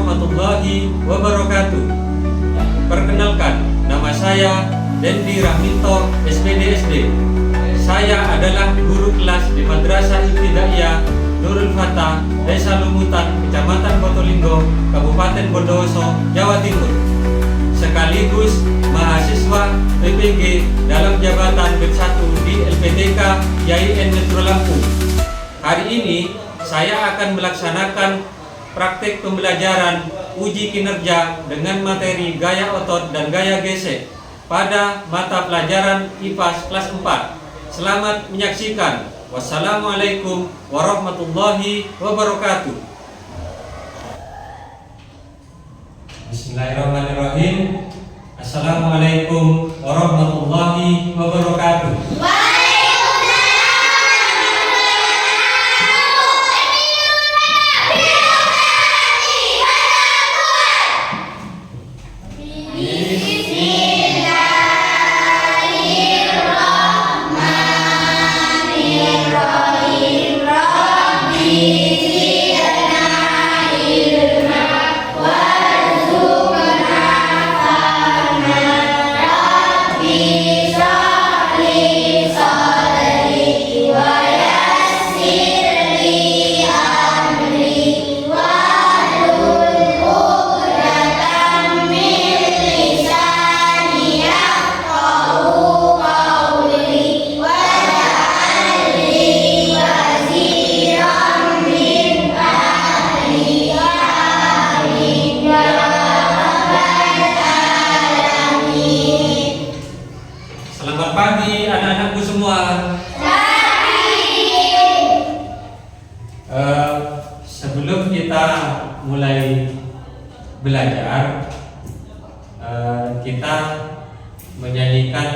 warahmatullahi wabarakatuh. Perkenalkan, nama saya Dendi Rahminto, SPDSD. Saya adalah guru kelas di Madrasah Ibtidaiyah Nurul Fatah, Desa Lumutan, Kecamatan Botolinggo, Kabupaten Bondowoso, Jawa Timur. Sekaligus mahasiswa PPG dalam jabatan BEP 1 di LPTK YIN Metro Lampung. Hari ini saya akan melaksanakan praktek pembelajaran uji kinerja dengan materi gaya otot dan gaya gesek pada mata pelajaran IPAS kelas 4. Selamat menyaksikan. Wassalamualaikum warahmatullahi wabarakatuh. Bismillahirrahmanirrahim. Assalamualaikum warahmatullahi wabarakatuh. Selamat pagi anak-anakku semua. Sebelum kita mulai belajar, kita menyanyikan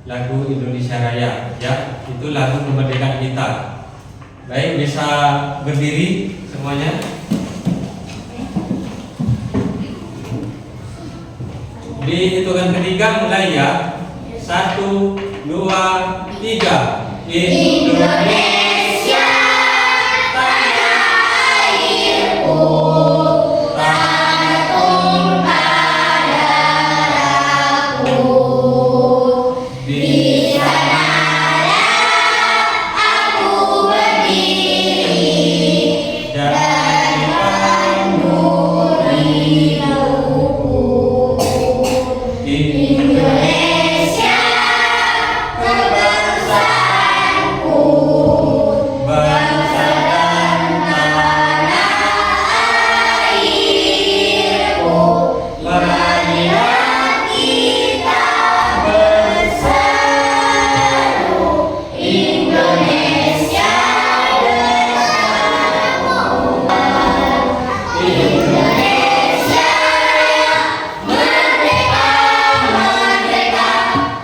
lagu Indonesia Raya, ya, itu lagu kemerdekaan kita. Baik, bisa berdiri semuanya. Di hitungan ketiga mulai ya. 1, 2, 3. Indonesia tanah airku, tanah tumpah darahku. Di sanalah aku berdiri dan menyambut rinduku. Indonesia kebangsaanku, bangsa dan tanah airku. Marilah kita berseru, Indonesia bersatu. Indonesia merdeka, merdeka,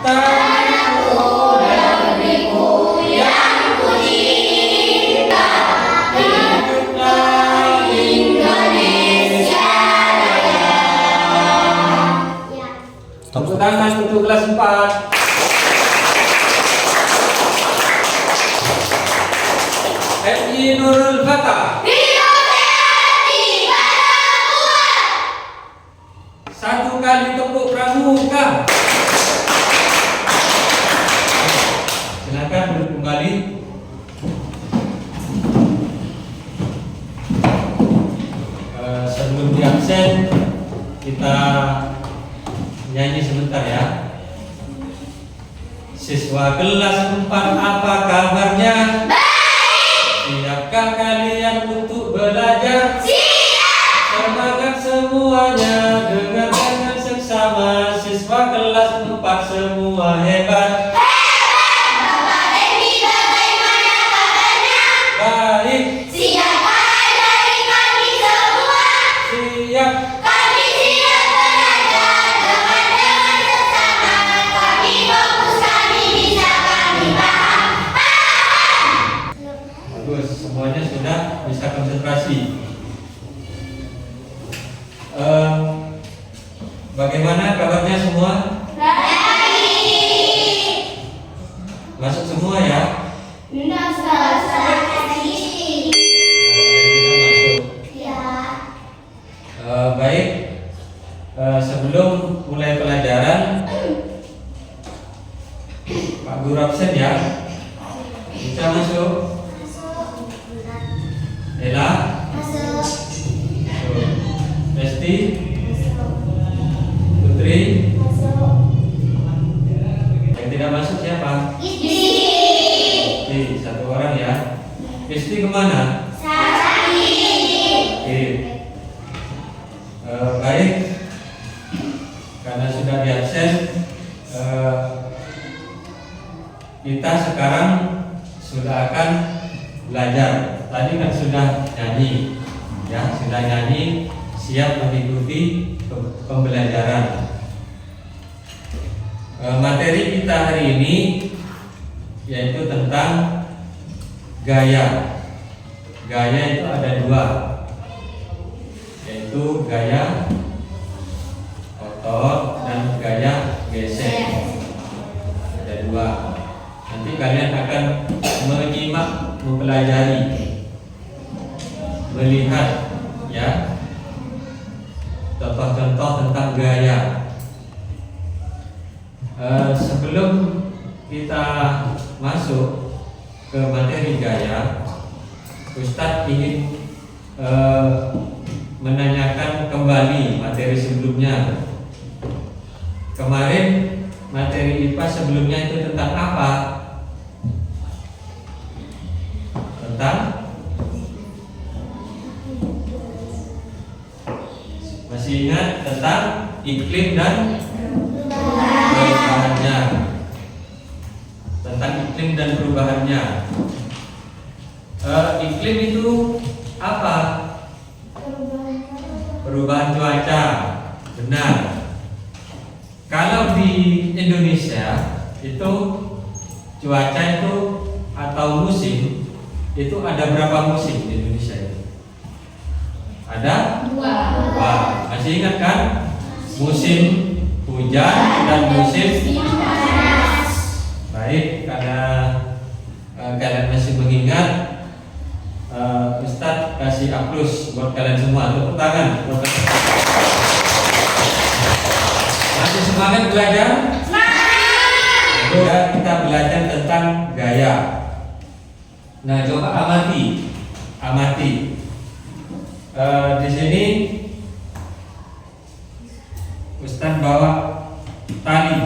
tanahku, negeriku yang ku cinta. Hiduplah Indonesia Raya. Tepuk tangan untuk kelas 4. MI Nurul Fatah. Satu kali tepuk pramuka. Silakan duduk kembali. Sebelum di absen, kita nyanyi sebentar ya. Siswa kelas 4, apa kabarnya? Siapkah kalian untuk belajar? Siap! Semangat semuanya, dengar dengan seksama. Siswa kelas 4 semua hebat. Bapak Dendi, bagaimana kabarnya? Baik, Siapa dari kami semua? siap. Kami siap belajar dengan sesama. Kami fokus, kami bisa, kami paham. Bagus, semuanya sudah bisa konsentrasi. Bagaimana kabarnya semua? Baik. Masuk semua ya? Nasa. Kita masuk. Ya. Lesti, Putri. Yang tidak masuk siapa? Isti, satu orang ya. Isti kemana? Oke. Baik. Karena sudah di absen, kita sekarang sudah akan belajar. Tadi kan sudah nyanyi, ya, sudah nyanyi, siap mengikuti pembelajaran. Materi kita hari ini yaitu tentang gaya. Gaya itu ada dua, yaitu gaya otot dan gaya gesek. Ada dua. Nanti kalian akan menyimak, mempelajari, melihat, ya, contoh-contoh tentang gaya. Sebelum kita masuk ke materi gaya, Ustadz ingin menanyakan kembali materi sebelumnya. Kemarin materi IPA sebelumnya itu tentang apa? Tentang, masih ingat tentang iklim dan perubahannya? Tentang iklim dan perubahannya. Iklim itu apa? Perubahan cuaca. Benar. Kalau di Indonesia itu cuaca itu atau musim itu ada berapa musim di Indonesia itu? Ada dua. Masih ingat kan? Musim hujan dan musim panas. Baik, karena kalian masih mengingat, Ustadz kasih aplaus buat kalian semua. Tepuk tangan. Masih semangat belajar? Semangat. Ya, kita belajar tentang gaya. Nah, coba amati. Di sini Ustadz bawa tali.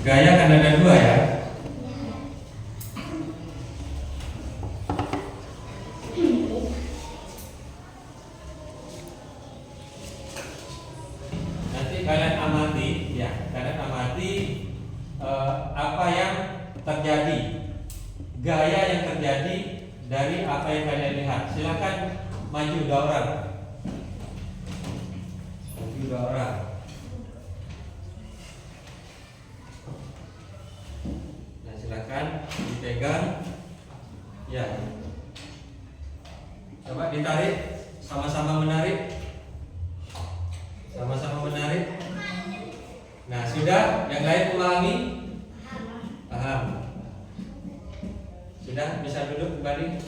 Gaya kan ada dua ya. Kalian amati apa yang terjadi, gaya yang terjadi dari apa yang kalian lihat. Silakan maju dua orang. Nah, silakan dipegang. Ya. Coba ditarik, sama-sama menarik. Nah, sudah? Yang lain memahami? Paham? Sudah? Bisa duduk kembali?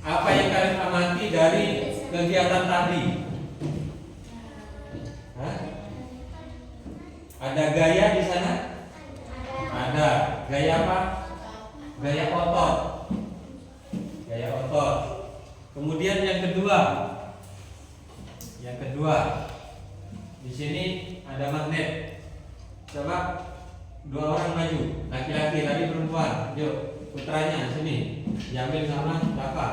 Apa yang kalian amati dari kegiatan tadi? Ada gaya di sana? Ada. Gaya apa? Gaya otot. Kemudian yang kedua, di sini ada magnet. Coba dua orang maju, laki-laki tadi perempuan. Yuk, putranya sini, diambil sama Dafa.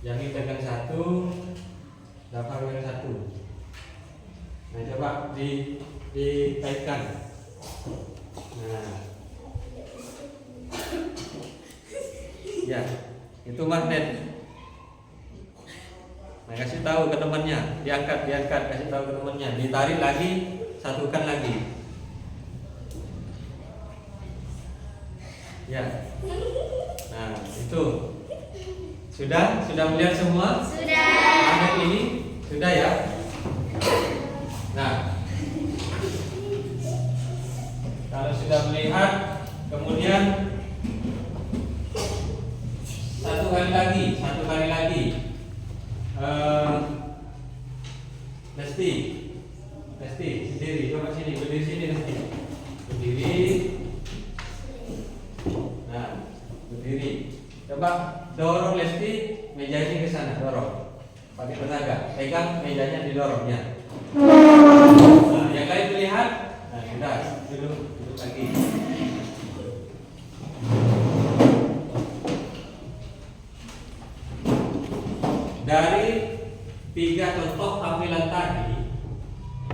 Yang pegang satu, Dafa pegang satu. Nah, coba dikaitkan. Nah, ya, itu magnet. Nah, kasih tahu ke temannya, diangkat, kasih tahu ke temannya, ditarik lagi, satukan lagi. Ya. Nah, itu. Sudah melihat semua? Sudah. Magnet ini sudah ya? Nah, kalau sudah melihat, kemudian satu kali lagi. Lesti sendiri, coba sini, berdiri sini Lesti. Berdiri. Coba dorong Lesti meja ini ke sana, dorong. Pakai tenaga, pegang mejanya didorongnya. Nah, yang lain melihat, nah sudah, duduk lagi. Dari 3 contoh tampilan tadi,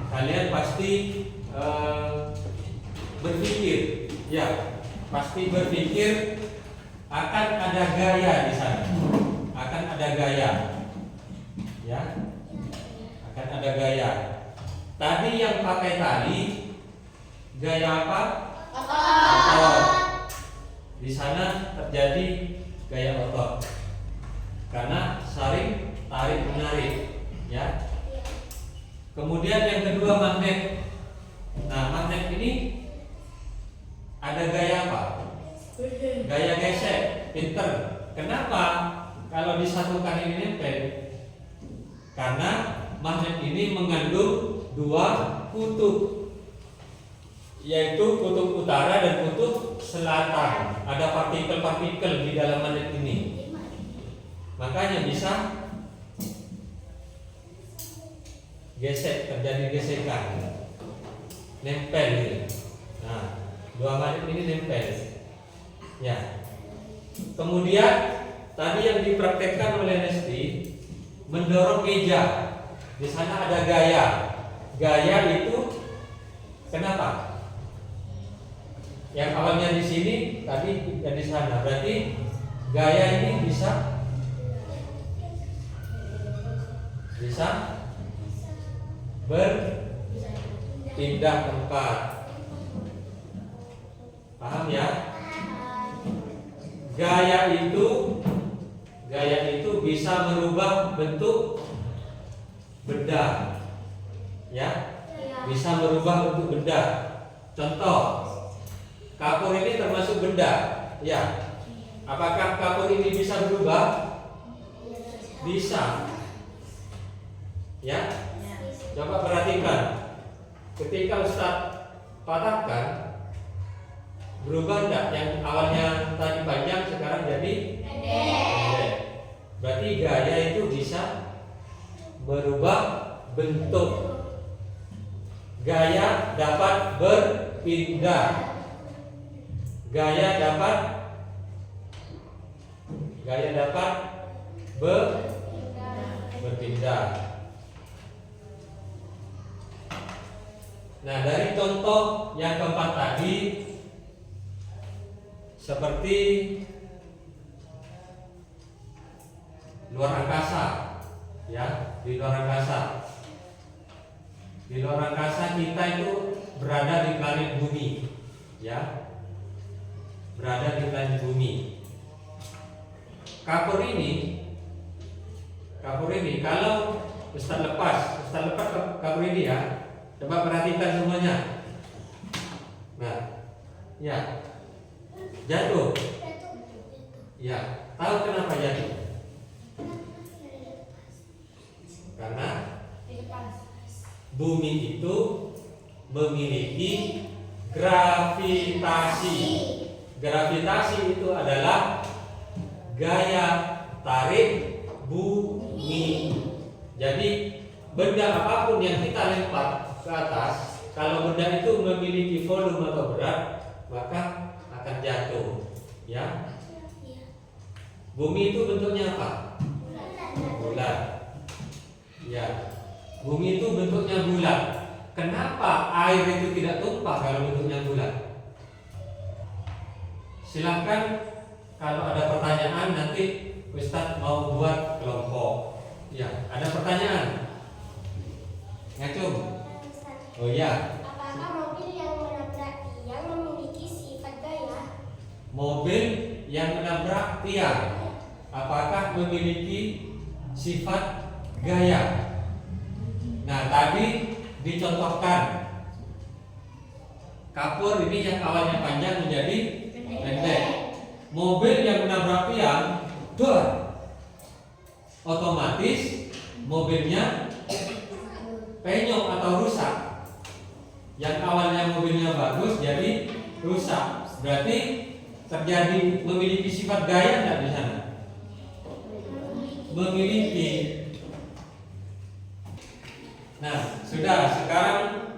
kalian pasti berpikir, ya, pasti berpikir akan ada gaya di sana, akan ada gaya, ya, akan ada gaya. Tadi yang pakai tali, gaya apa? Otot. Di sana terjadi gaya otot, karena saling tarik menarik, ya. Kemudian yang kedua magnet. Nah, magnet ini ada gaya apa? Gaya gesek, pinter. Kenapa? Kalau disatukan ini nempel. Karena magnet ini mengandung 2 kutub, yaitu kutub utara dan kutub selatan. Ada partikel-partikel di dalam magnet ini. Makanya bisa gesek, terjadi gesekan, nempel gitu. Nah, 2 magnet ini nempel, ya. Kemudian tadi yang dipraktekkan oleh Lesti, mendorong meja. Di sana ada gaya. Gaya itu kenapa? Yang awalnya di sini, tadi dan di sana. Berarti gaya ini bisa berpindah tempat. Paham ya? Gaya itu bisa merubah bentuk benda, ya, bisa merubah bentuk benda. Contoh, kapur ini termasuk benda, ya. Apakah kapur ini bisa berubah? Bisa, ya. Coba perhatikan, ketika Ustadz patahkan, berubah enggak? Yang awalnya tadi panjang sekarang jadi pendek. Berarti gaya itu bisa berubah bentuk. Gaya dapat berpindah. Gaya dapat berpindah. Nah, dari contoh yang keempat tadi, seperti luar angkasa, ya, di luar angkasa. Di luar angkasa kita itu berada di planet bumi, ya, berada di planet bumi. Kapur ini kalau Ustaz lepas kapur ini, ya. Coba perhatikan semuanya. Nah, ya, jatuh. Ya, tahu kenapa jatuh? Karena bumi itu memiliki gravitasi. Gravitasi itu adalah gaya tarik bumi. Jadi benda apapun yang kita lempar ke atas, kalau benda itu memiliki volume atau berat, maka akan jatuh, ya. Bumi itu bentuknya apa? Bulat. Ya. Bumi itu bentuknya bulat. Kenapa air itu tidak tumpah kalau bentuknya bulat? Silakan kalau ada pertanyaan nanti Ustadz mau buat kelompok. Ya, ada pertanyaan? Ngacung? Oh ya. Apakah mobil yang menabrak tiang memiliki sifat gaya? Mobil yang menabrak tiang, apakah memiliki sifat gaya? Nah, tadi dicontohkan kapur ini yang awalnya panjang menjadi pendek. Mobil yang menabrak tiang, otomatis mobilnya penyok atau rusak. Yang awalnya mobilnya bagus jadi rusak. Berarti terjadi memiliki sifat gaya enggak di sana? memiliki. Nah, sudah sekarang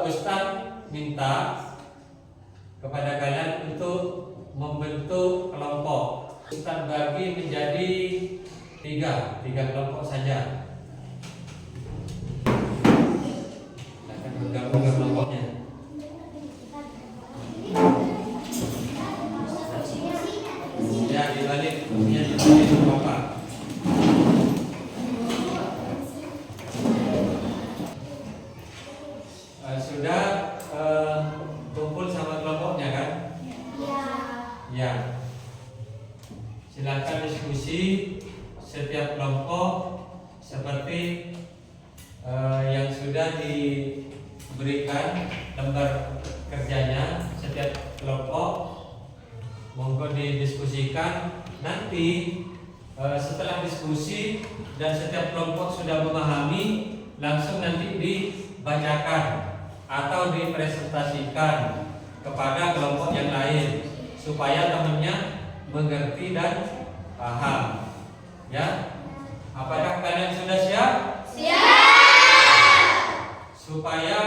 Ustadz minta kepada kalian untuk membentuk kelompok. Ustadz bagi menjadi tiga kelompok saja. Akan bergabung ke kelompoknya. Ya, dibalik Bapak. Sudah kumpul sama kelompoknya kan? Ya. Silakan diskusi setiap kelompok seperti yang sudah diberikan lembar kerjanya setiap kelompok. Monggo didiskusikan. Nanti setelah diskusi dan setiap kelompok sudah memahami, langsung nanti dibacakan atau dipresentasikan kepada kelompok yang lain supaya temannya mengerti dan paham. Ya, apakah kalian sudah siap? Siap. Supaya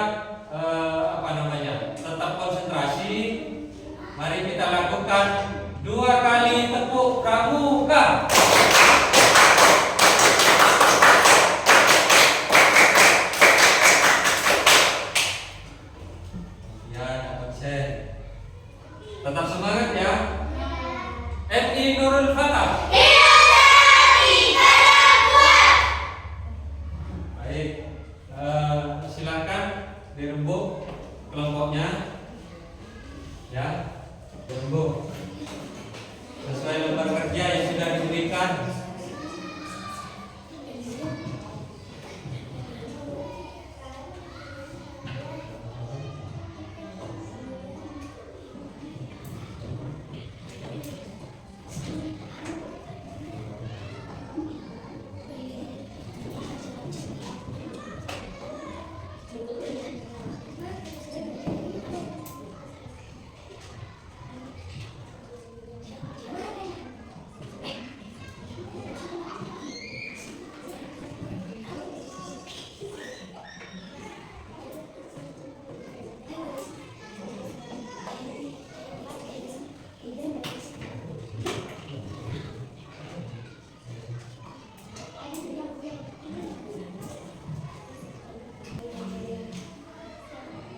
tetap konsentrasi, mari kita lakukan 2 kali tepuk pramuka. Ya, absen. Tetap semangat ya. FI Nurul Fatah. Baik, silakan dirembuk kelompoknya. Ya, dirembuk sesuai lembar kerja yang sudah diberikan.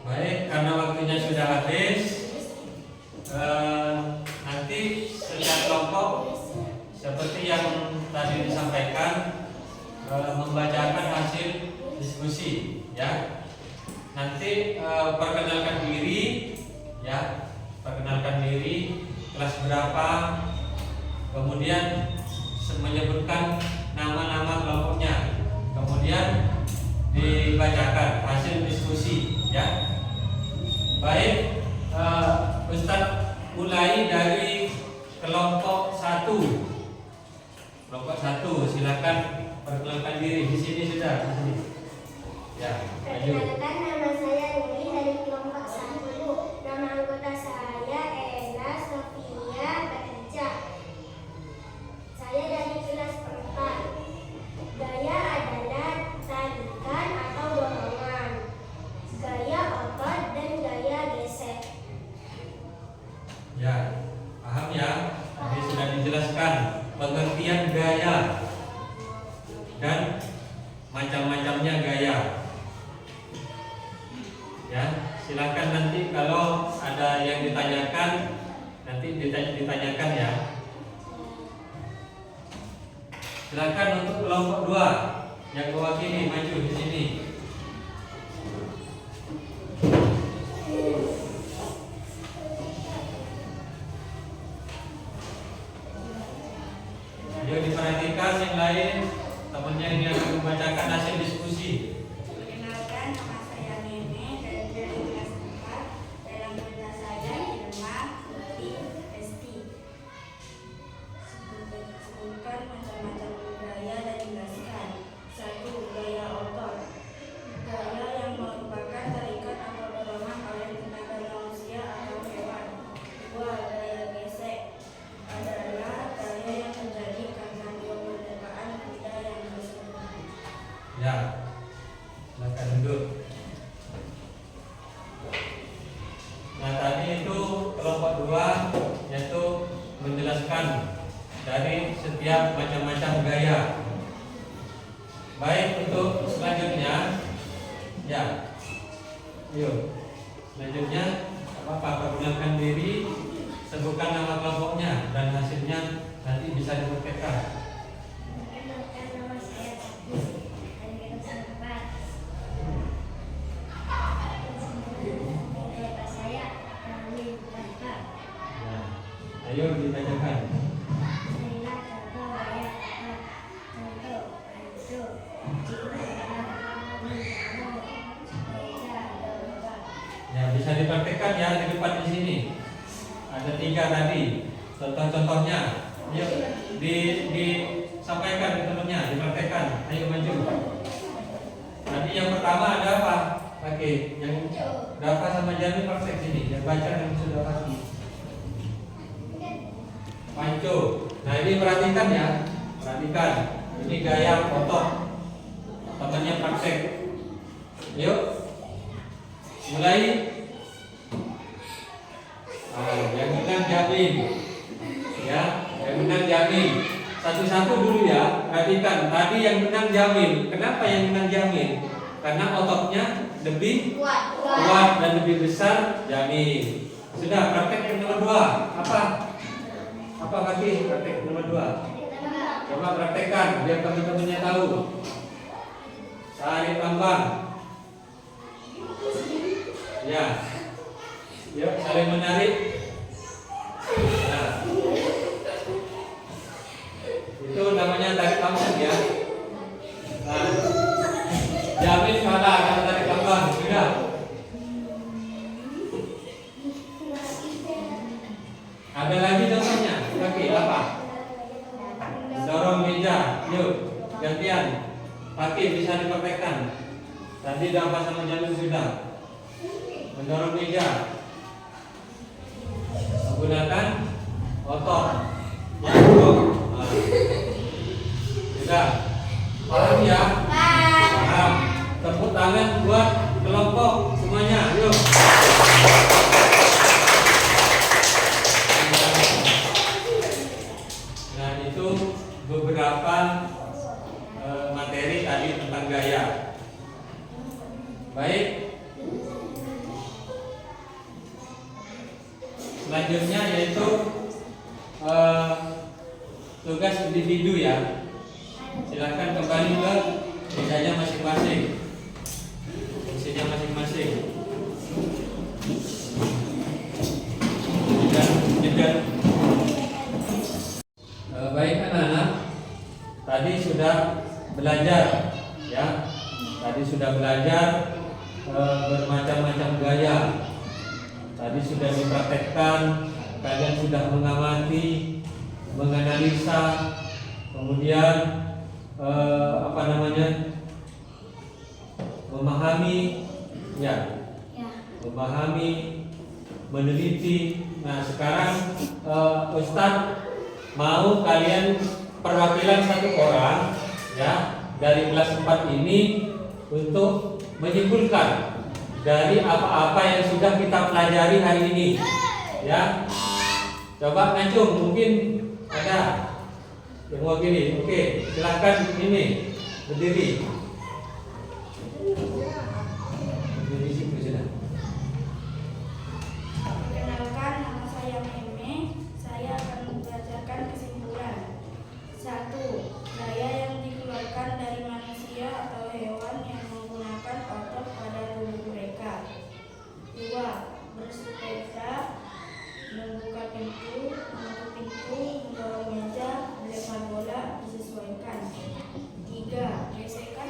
Baik, karena waktunya sudah habis, nanti setiap kelompok seperti yang tadi disampaikan membacakan hasil diskusi, ya. Nanti perkenalkan diri, ya, perkenalkan diri, kelas berapa, kemudian menyebutkan nama-nama kelompoknya, kemudian dibacakan hasil diskusi, ya. Baik, Ustadz mulai dari kelompok 1. Kelompok 1, silakan perkenalkan diri. Di sini sudah, di sini. Ya, maju. Perkenalkan, nama saya Nuri dari kelompok 1. Nama anggota saya Ella Sofia Khadijah. Saya dari kelas 4. Gaya adalah tarikan atau dorongan, gaya otot dan gaya gesek. Ya, paham ya? Tadi sudah dijelaskan pengertian gaya dan macam-macamnya gaya. Ya, silakan nanti kalau ada yang ditanyakan, nanti ditanyakan ya. Silakan untuk kelompok 2 yang mewakili maju di sini. Ayo diperhatikan yang lain, temannya ini akan membacakan hasil diskusi. Perkenalkan, nama saya Nene dari kelas 4. Dalam anggota saya Irma, Putih, Resti. Sebutkan macam-macam gaya dan jelaskan. 1. Gaya otot. gerakan dari setiap macam-macam gaya. Baik, untuk selanjutnya, ya, yuk, selanjutnya apa-apa pergunakan diri, sebutkan nama kelompoknya dan hasilnya nanti bisa dipraktekkan. Perkenalkan, nama saya Tati dari kelas 4. Bapak saya Khalil Bapak. Nah, ayo dibacakan. Inilah contoh gaya Bapak. Contoh Anto. Ya, bisa dipraktekkan ya di depan di sini. Ada 3 tadi. Contoh-contohnya. Yuk, disampaikan ke temannya, dipraktekkan. Ayo maju. Tadi yang pertama ada apa? Oke, yang Dafa sama Jami praktek sini. Yang baca yang sudah pasti. Panco. Nah, ini perhatikan ya. Perhatikan. Ini gaya otot. Temannya praktek. Yuk. Mulai. Yang menang Jamin. Ya, yang menang Jamin. Satu-satu dulu ya. Perhatikan. Tadi yang menang Jamin. Kenapa yang menang Jamin? Karena ototnya lebih kuat dan lebih besar Jamin. Sudah, praktek yang nomor 2. Apa lagi praktek nomor 2? Coba praktekkan biar teman-temannya tahu. Tarik tambang. Ya. Yuk, saling menarik. Nah. Itu namanya tarik tambang ya. Nah. Jamin kalah kalau tarik tambang. Sudah. Ada lagi contohnya. Oke, apa? Dorong meja. Yuk, gantian. Pakai bisa dipraktekkan. Tadi Dafa sama Jamin sudah. Mendorong meja. Menggunakan otot. Yang buruk. Nah. Sudah. Paham ya? Paham. Tepuk tangan buat kelompok semuanya. Yuk. Nah, itu beberapa materi tadi tentang gaya. Baik. Selanjutnya yaitu tugas individu ya. Silakan kembali ke mejanya masing-masing. Fungsinya masing-masing. Dan baik anak-anak, tadi sudah belajar ya. Tadi sudah belajar bermacam-macam gaya. Tadi sudah dipraktekkan, kalian sudah mengamati, menganalisa, kemudian memahami, ya, memahami, meneliti. Nah, sekarang Ustadz mau kalian perwakilan 1 orang, ya, dari kelas 4 ini untuk menyimpulkan dari apa-apa yang sudah kita pelajari hari ini, ya. Coba ngacung, mungkin ada yang mewakili. Oke, silakan ini berdiri. Berdiri situ sudah. Perkenalkan, nama saya Meme. Saya akan membacakan kesimpulan. 1. Gaya yang dikeluarkan dari manusia atau hewan yang menggunakan otot pada tubuh mereka. 2. Bersepeda, membuka pintu, menutup pintu, mendorong meja, melempar bola, disesuaikan. 3. Gesekan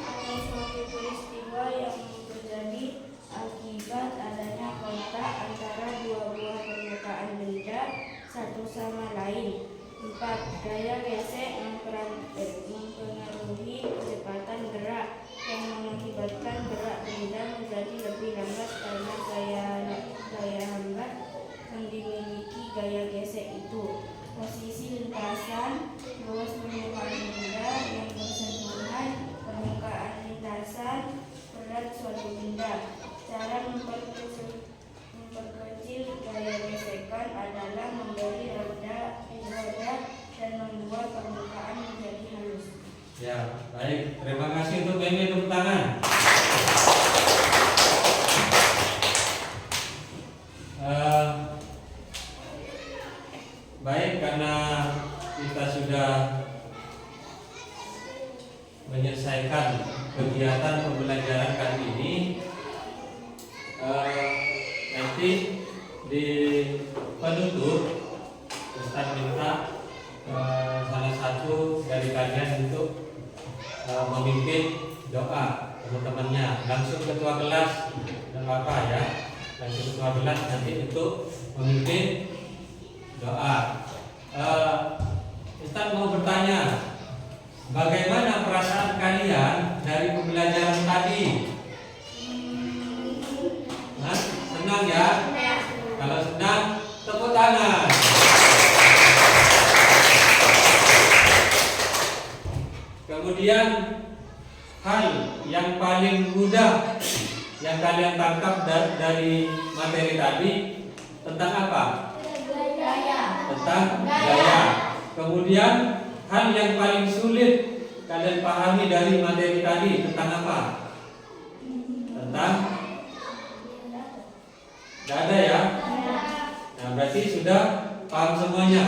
Eh, baik, karena kita sudah menyelesaikan kegiatan pembelajaran kali ini, nanti di penutup Ustaz minta salah satu dari kalian untuk memimpin doa teman-temannya, langsung ketua kelas dan bapak ya, langsung ketua kelas nanti untuk memimpin doa. Ustaz mau bertanya, bagaimana perasaan kalian dari pembelajaran tadi? Nah, senang ya? Kalau senang, tepuk tangan. Kemudian hal yang paling mudah yang kalian tangkap dari materi tadi tentang apa? Tentang gaya. Kemudian hal yang paling sulit kalian pahami dari materi tadi tentang apa? Tentang nggak ada ya? Nah, berarti sudah paham semuanya,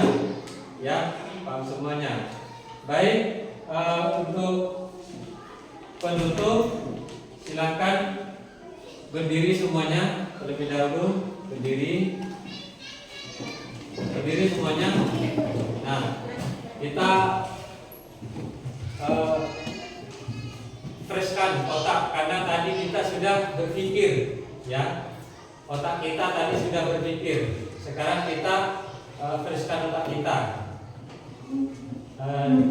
ya, paham semuanya. Baik, untuk penutup silakan berdiri semuanya terlebih dahulu, berdiri semuanya. Nah, kita freshkan otak karena tadi kita sudah berpikir, ya. Otak kita tadi sudah berpikir. Sekarang kita freshkan otak kita.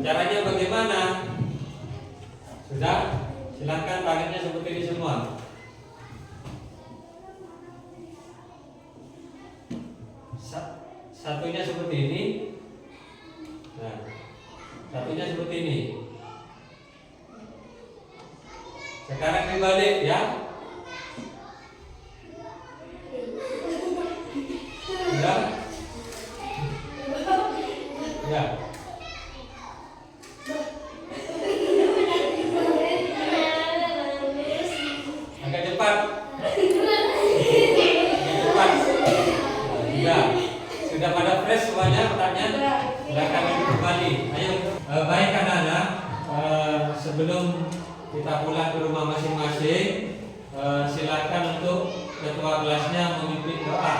Caranya bagaimana? Sudah? Silakan tangannya seperti ini semua. Satunya seperti ini. Nah, satunya seperti ini. Sekarang dibalik ya. Sudah? Ya. Agak cepat. Cepat. Sudah pada fresh semuanya otaknya. Silakan kembali. Ayo. Baik anak-anak. Sebelum kita pulang ke rumah masing-masing, silakan untuk ketua kelasnya memimpin doa.